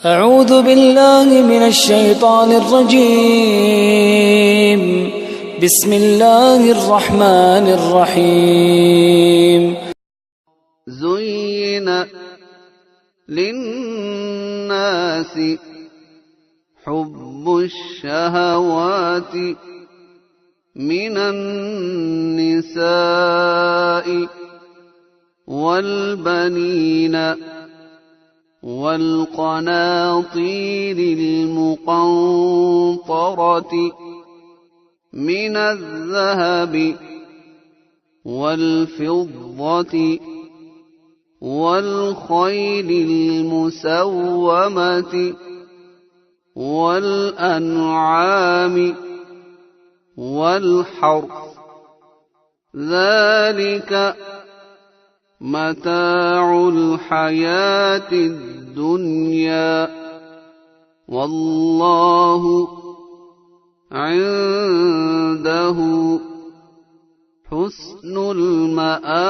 أعوذ بالله من الشيطان الرجيم. بسم الله الرحمن الرحيم. زين للناس حب الشهوات من النساء والبنين والقناطير المقنطرة من الذهب والفضة والخيل المسومة والأنعام والحرث، ذلك متاع الحياة الدنيا، والله عنده حسن المآب.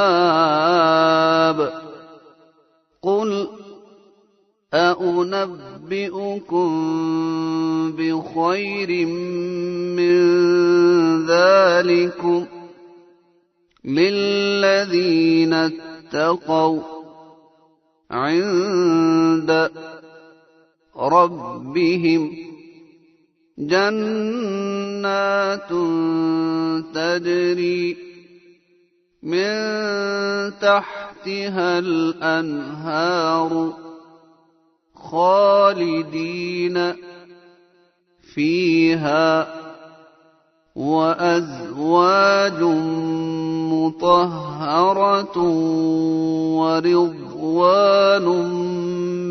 قل أأنبئكم بخير من ذلكم للذين اتقوا عند ربهم جنات تجري من تحتها الأنهار خالدين فيها، وأزواج مطهرة ورضوان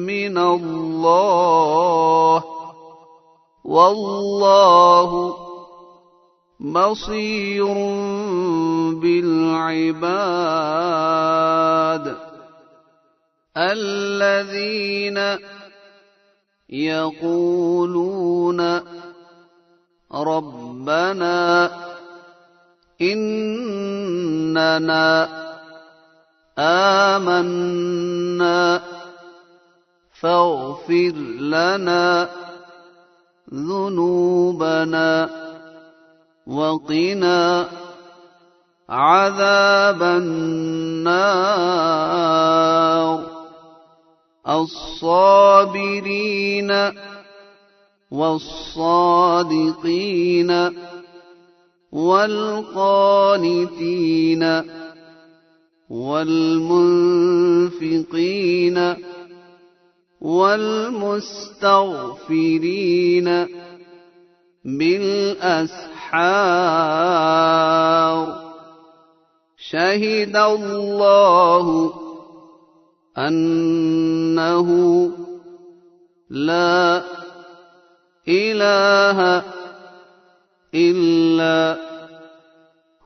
من الله، والله بصير بالعباد. الذين يقولون ربنا إننا آمنا فاغفر لنا ذنوبنا وقنا عذاب النار. الصابرين والصادقين والقانتين والمنفقين والمستغفرين بالأسحار. شهد الله أنه لا إله إلا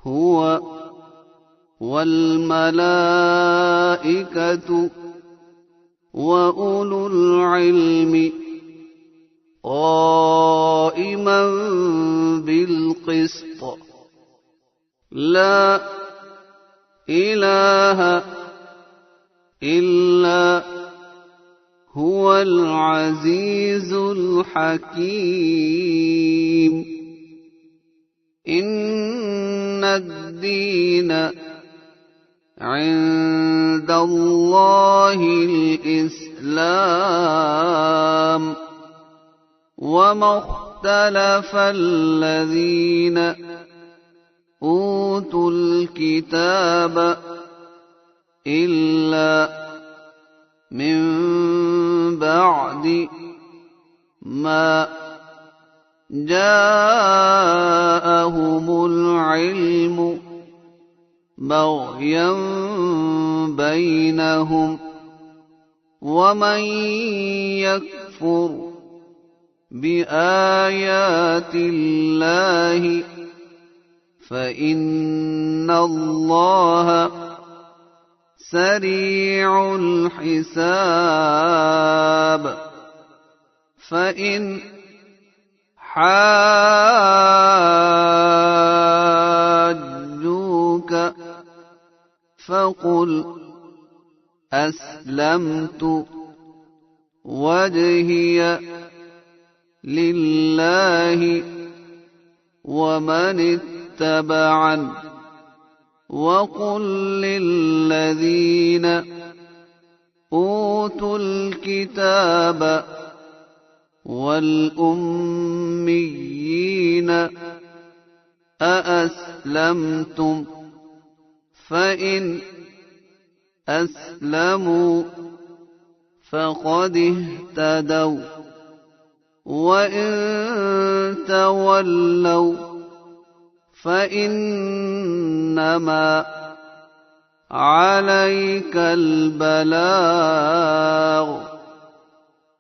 هو والملائكة وأولو العلم قائما بالقسط. لا إله إلا هو العزيز الحكيم. إن الدين عند الله الإسلام، وما اختلف الذين أوتوا الكتاب إلا من بعد ما جاءهم العلم بغيا بينهم. ومن يكفر بآيات الله فإن الله سريع الحساب. فإن حاجوك فقل أسلمت وجهي لله ومن اتبعن وقل للذين أوتوا الكتاب والأميين أأسلمتم فإن أسلموا فقد اهتدوا وإن تولوا فإنما عليك البلاغ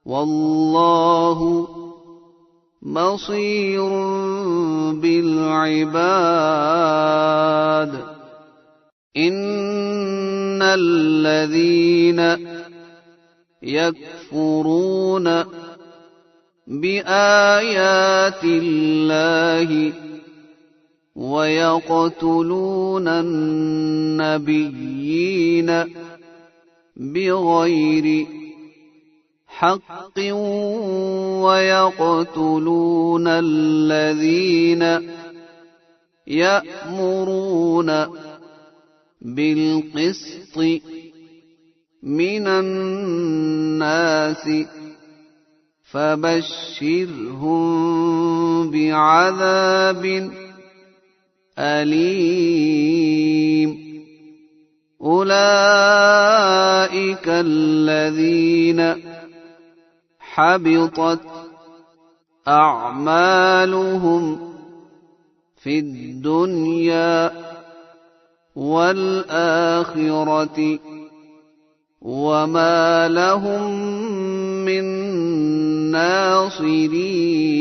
والله بصير بالعباد إن الذين يكفرون بآيات الله ويقتلون النبيين بغير حق ويقتلون الذين يأمرون بالقسط من الناس فبشرهم بعذاب أليم أولئك الذين حبطت أعمالهم في الدنيا والآخرة وما لهم من ناصرين.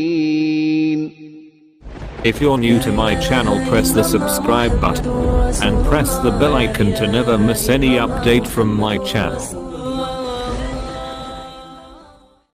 If you're new to my channel, press the subscribe button and press the bell icon to never miss any update from my channel.